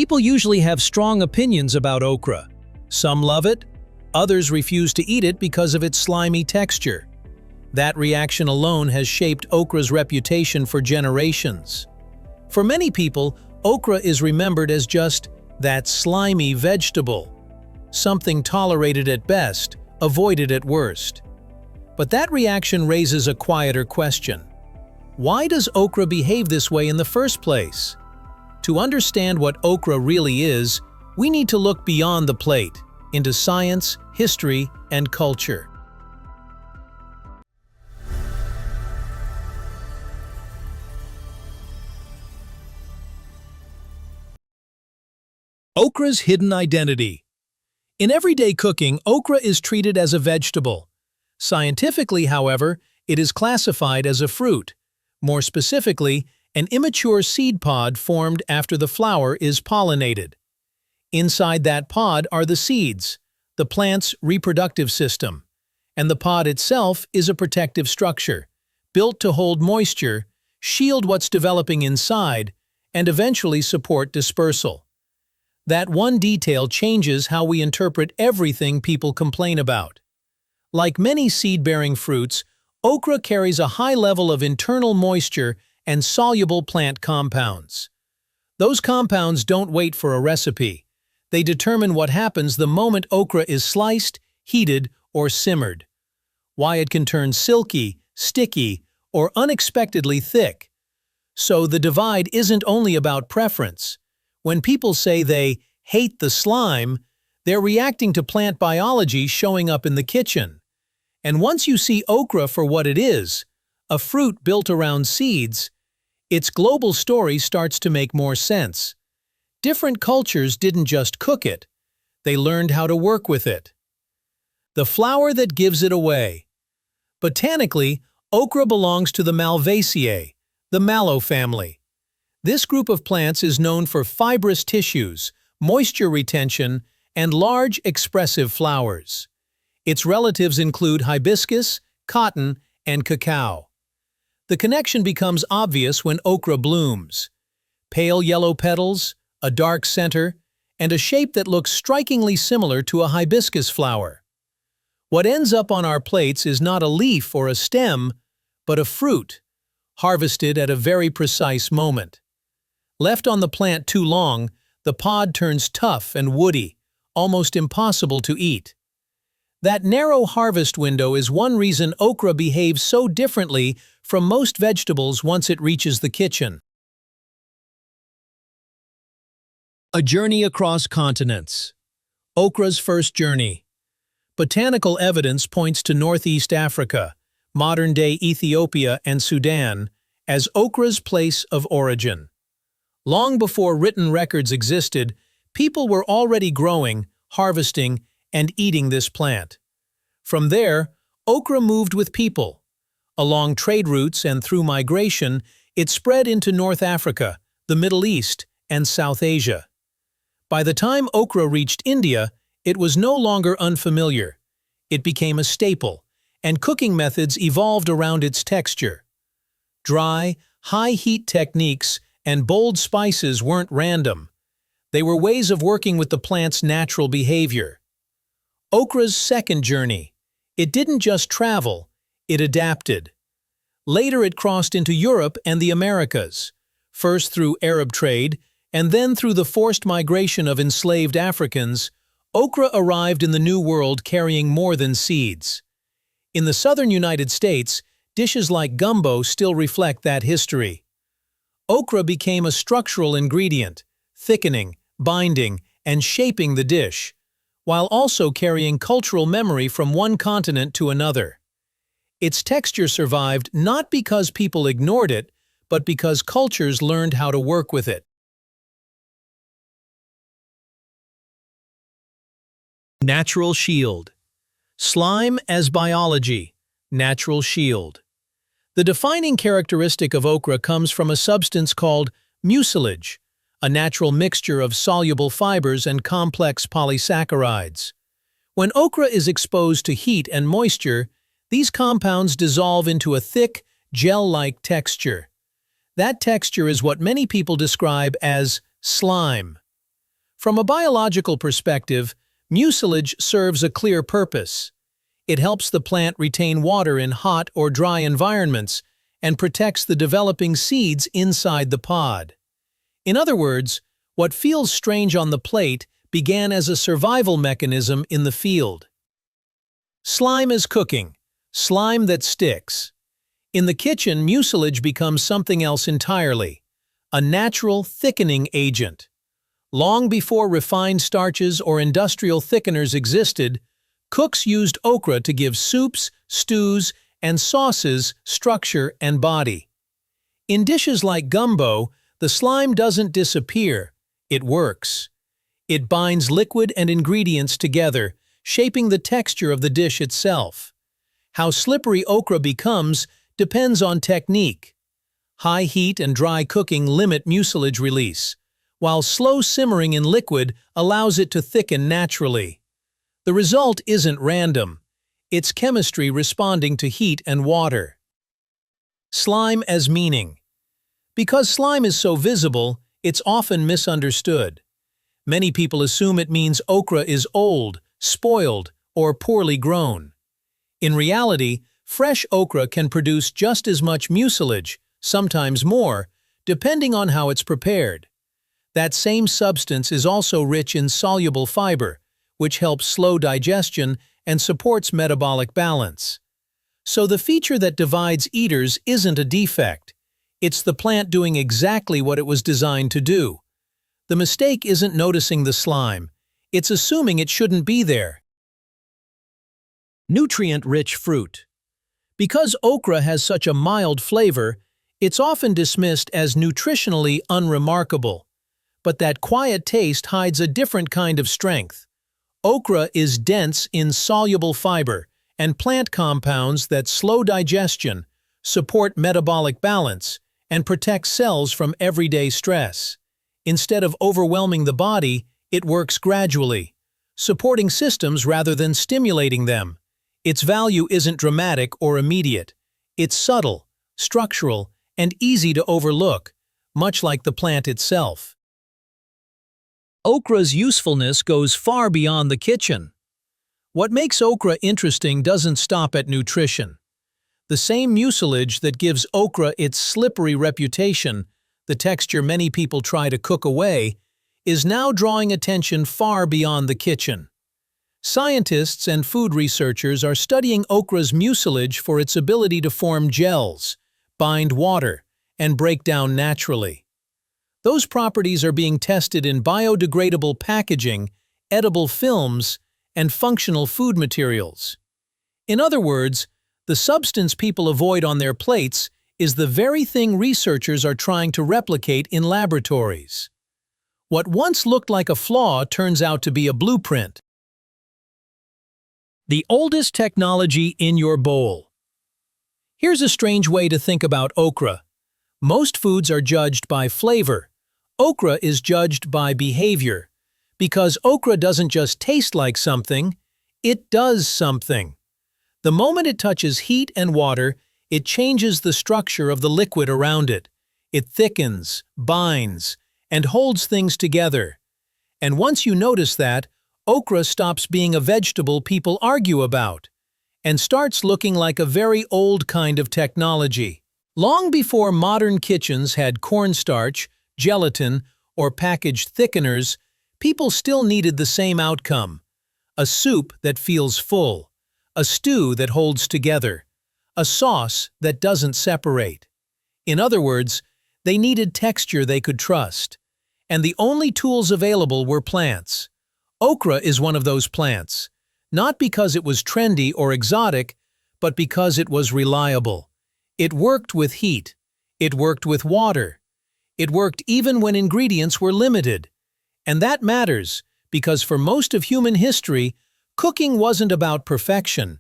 People usually have strong opinions about okra. Some love it, others refuse to eat it because of its slimy texture. That reaction alone has shaped okra's reputation for generations. For many people, okra is remembered as just that slimy vegetable, something tolerated at best, avoided at worst. But that reaction raises a quieter question. Why does okra behave this way in the first place? To understand what okra really is, we need to look beyond the plate, into science, history, and culture. Okra's hidden identity. In everyday cooking, okra is treated as a vegetable. Scientifically, however, it is classified as a fruit. More specifically, an immature seed pod formed after the flower is pollinated. Inside that pod are the seeds, the plant's reproductive system, and the pod itself is a protective structure, built to hold moisture, shield what's developing inside, and eventually support dispersal. That one detail changes how we interpret everything people complain about. Like many seed-bearing fruits, okra carries a high level of internal moisture and soluble plant compounds. Those compounds don't wait for a recipe. They determine what happens the moment okra is sliced, heated, or simmered. Why it can turn silky, sticky, or unexpectedly thick. So the divide isn't only about preference. When people say they hate the slime, they're reacting to plant biology showing up in the kitchen. And once you see okra for what it is, a fruit built around seeds, its global story starts to make more sense. Different cultures didn't just cook it, they learned how to work with it. The flower that gives it away. Botanically, okra belongs to the Malvaceae, the mallow family. This group of plants is known for fibrous tissues, moisture retention, and large, expressive flowers. Its relatives include hibiscus, cotton, and cacao. The connection becomes obvious when okra blooms. Pale yellow petals, a dark center, and a shape that looks strikingly similar to a hibiscus flower. What ends up on our plates is not a leaf or a stem, but a fruit, harvested at a very precise moment. Left on the plant too long, the pod turns tough and woody, almost impossible to eat. That narrow harvest window is one reason okra behaves so differently from most vegetables once it reaches the kitchen. A journey across continents. Okra's first journey. Botanical evidence points to Northeast Africa, modern-day Ethiopia and Sudan, as okra's place of origin. Long before written records existed, people were already growing, harvesting, and eating this plant. From there, okra moved with people. Along trade routes and through migration, it spread into North Africa, the Middle East, and South Asia. By the time okra reached India, it was no longer unfamiliar. It became a staple, and cooking methods evolved around its texture. Dry, high-heat techniques and bold spices weren't random. They were ways of working with the plant's natural behavior. Okra's second journey. It didn't just travel, it adapted. Later it crossed into Europe and the Americas, first through Arab trade, and then through the forced migration of enslaved Africans. Okra arrived in the New World carrying more than seeds. In the southern United States, dishes like gumbo still reflect that history. Okra became a structural ingredient, thickening, binding, and shaping the dish, while also carrying cultural memory from one continent to another. Its texture survived not because people ignored it, but because cultures learned how to work with it. Natural shield. Slime as biology. Natural shield. The defining characteristic of okra comes from a substance called mucilage, a natural mixture of soluble fibers and complex polysaccharides. When okra is exposed to heat and moisture, these compounds dissolve into a thick, gel-like texture. That texture is what many people describe as slime. From a biological perspective, mucilage serves a clear purpose. It helps the plant retain water in hot or dry environments and protects the developing seeds inside the pod. In other words, what feels strange on the plate began as a survival mechanism in the field. Slime is cooking, slime that sticks. In the kitchen, mucilage becomes something else entirely, a natural thickening agent. Long before refined starches or industrial thickeners existed, cooks used okra to give soups, stews, and sauces structure and body. In dishes like gumbo, the slime doesn't disappear, it works. It binds liquid and ingredients together, shaping the texture of the dish itself. How slippery okra becomes depends on technique. High heat and dry cooking limit mucilage release, while slow simmering in liquid allows it to thicken naturally. The result isn't random. It's chemistry responding to heat and water. Slime as meaning. Because slime is so visible, it's often misunderstood. Many people assume it means okra is old, spoiled, or poorly grown. In reality, fresh okra can produce just as much mucilage, sometimes more, depending on how it's prepared. That same substance is also rich in soluble fiber, which helps slow digestion and supports metabolic balance. So the feature that divides eaters isn't a defect. It's the plant doing exactly what it was designed to do. The mistake isn't noticing the slime. It's assuming it shouldn't be there. Nutrient-rich fruit. Because okra has such a mild flavor, it's often dismissed as nutritionally unremarkable. But that quiet taste hides a different kind of strength. Okra is dense in soluble fiber and plant compounds that slow digestion, support metabolic balance, and protect cells from everyday stress. Instead of overwhelming the body, it works gradually, supporting systems rather than stimulating them. Its value isn't dramatic or immediate. It's subtle, structural, and easy to overlook, much like the plant itself. Okra's usefulness goes far beyond the kitchen. What makes okra interesting doesn't stop at nutrition. The same mucilage that gives okra its slippery reputation, the texture many people try to cook away, is now drawing attention far beyond the kitchen. Scientists and food researchers are studying okra's mucilage for its ability to form gels, bind water, and break down naturally. Those properties are being tested in biodegradable packaging, edible films, and functional food materials. In other words, the substance people avoid on their plates is the very thing researchers are trying to replicate in laboratories. What once looked like a flaw turns out to be a blueprint. The oldest technology in your bowl. Here's a strange way to think about okra. Most foods are judged by flavor. Okra is judged by behavior. Because okra doesn't just taste like something, it does something. The moment it touches heat and water, it changes the structure of the liquid around it. It thickens, binds, and holds things together. And once you notice that, okra stops being a vegetable people argue about and starts looking like a very old kind of technology. Long before modern kitchens had cornstarch, gelatin, or packaged thickeners, people still needed the same outcome: a soup that feels full, a stew that holds together, a sauce that doesn't separate. In other words, they needed texture they could trust. And the only tools available were plants. Okra is one of those plants, not because it was trendy or exotic, but because it was reliable. It worked with heat. It worked with water. It worked even when ingredients were limited. And that matters, because for most of human history, cooking wasn't about perfection.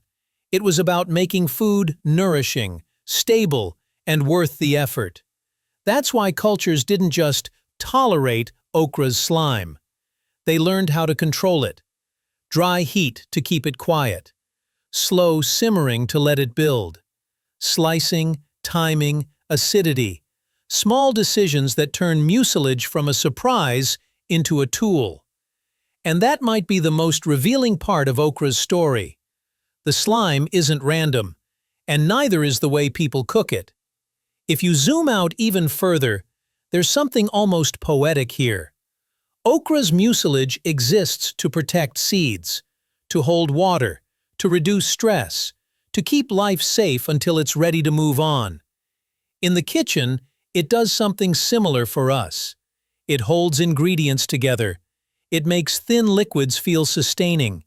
It was about making food nourishing, stable, and worth the effort. That's why cultures didn't just tolerate okra's slime. They learned how to control it. Dry heat to keep it quiet. Slow simmering to let it build. Slicing, timing, acidity. Small decisions that turn mucilage from a surprise into a tool. And that might be the most revealing part of okra's story. The slime isn't random, and neither is the way people cook it. If you zoom out even further, there's something almost poetic here. Okra's mucilage exists to protect seeds, to hold water, to reduce stress, to keep life safe until it's ready to move on. In the kitchen, it does something similar for us. It holds ingredients together. It makes thin liquids feel sustaining.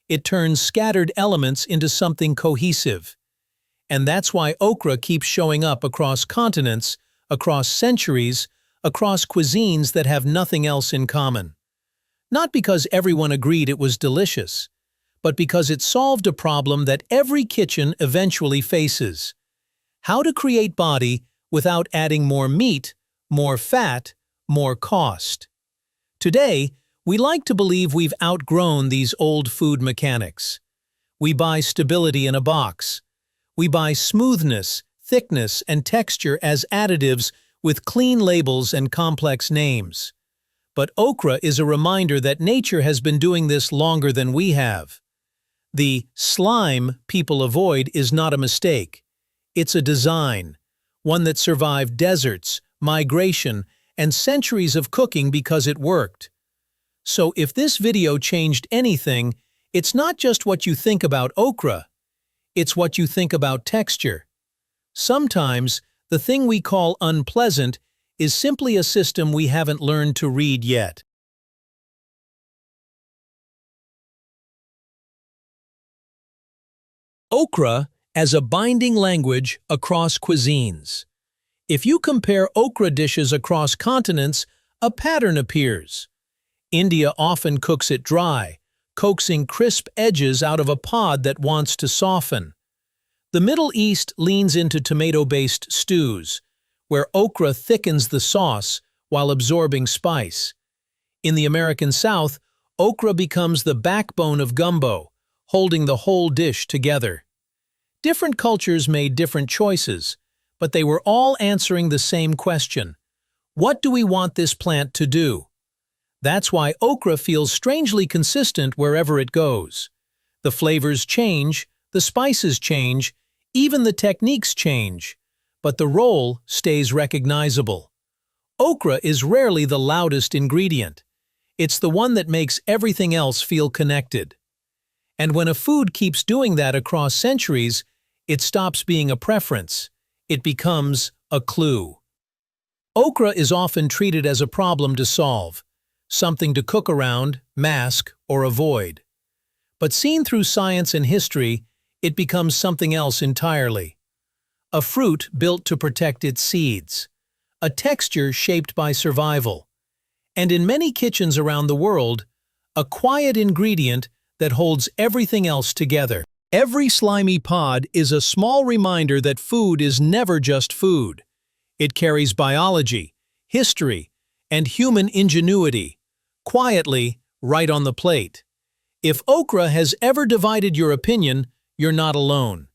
It turns scattered elements into something cohesive. And that's why okra keeps showing up across continents, across centuries, across cuisines that have nothing else in common. Not because everyone agreed it was delicious, but because it solved a problem that every kitchen eventually faces: how to create body without adding more meat, more fat, more cost. Today, we like to believe we've outgrown these old food mechanics. We buy stability in a box. We buy smoothness, thickness, and texture as additives with clean labels and complex names. But okra is a reminder that nature has been doing this longer than we have. The slime people avoid is not a mistake. It's a design, one that survived deserts, migration, and centuries of cooking because it worked. So if this video changed anything, it's not just what you think about okra, it's what you think about texture. Sometimes, the thing we call unpleasant is simply a system we haven't learned to read yet. Okra as a binding language across cuisines. If you compare okra dishes across continents, a pattern appears. India often cooks it dry, coaxing crisp edges out of a pod that wants to soften. The Middle East leans into tomato-based stews, where okra thickens the sauce while absorbing spice. In the American South, okra becomes the backbone of gumbo, holding the whole dish together. Different cultures made different choices, but they were all answering the same question: what do we want this plant to do? That's why okra feels strangely consistent wherever it goes. The flavors change, the spices change, even the techniques change, but the role stays recognizable. Okra is rarely the loudest ingredient. It's the one that makes everything else feel connected. And when a food keeps doing that across centuries, it stops being a preference. It becomes a clue. Okra is often treated as a problem to solve, something to cook around, mask, or avoid. But seen through science and history, it becomes something else entirely. A fruit built to protect its seeds. A texture shaped by survival. And in many kitchens around the world, a quiet ingredient that holds everything else together. Every slimy pod is a small reminder that food is never just food. It carries biology, history, and human ingenuity, quietly right on the plate. If okra has ever divided your opinion, you're not alone.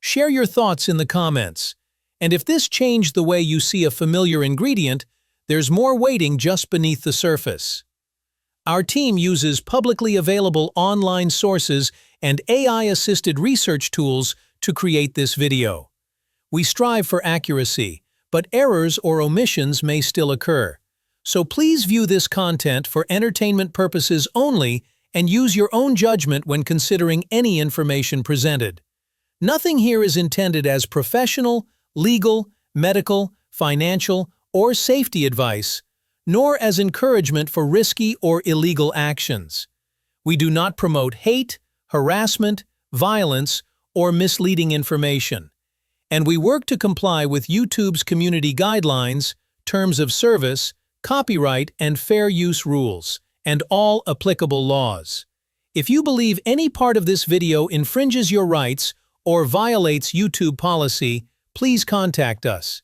Share your thoughts in the comments. And if this changed the way you see a familiar ingredient, there's more waiting just beneath the surface. Our team uses publicly available online sources and AI-assisted research tools to create this video. We strive for accuracy, but errors or omissions may still occur. So please view this content for entertainment purposes only and use your own judgment when considering any information presented. Nothing here is intended as professional, legal, medical, financial, or safety advice, nor as encouragement for risky or illegal actions. We do not promote hate, harassment, violence, or misleading information. And we work to comply with YouTube's community guidelines, terms of service, copyright and fair use rules, and all applicable laws. If you believe any part of this video infringes your rights or violates YouTube policy, please contact us.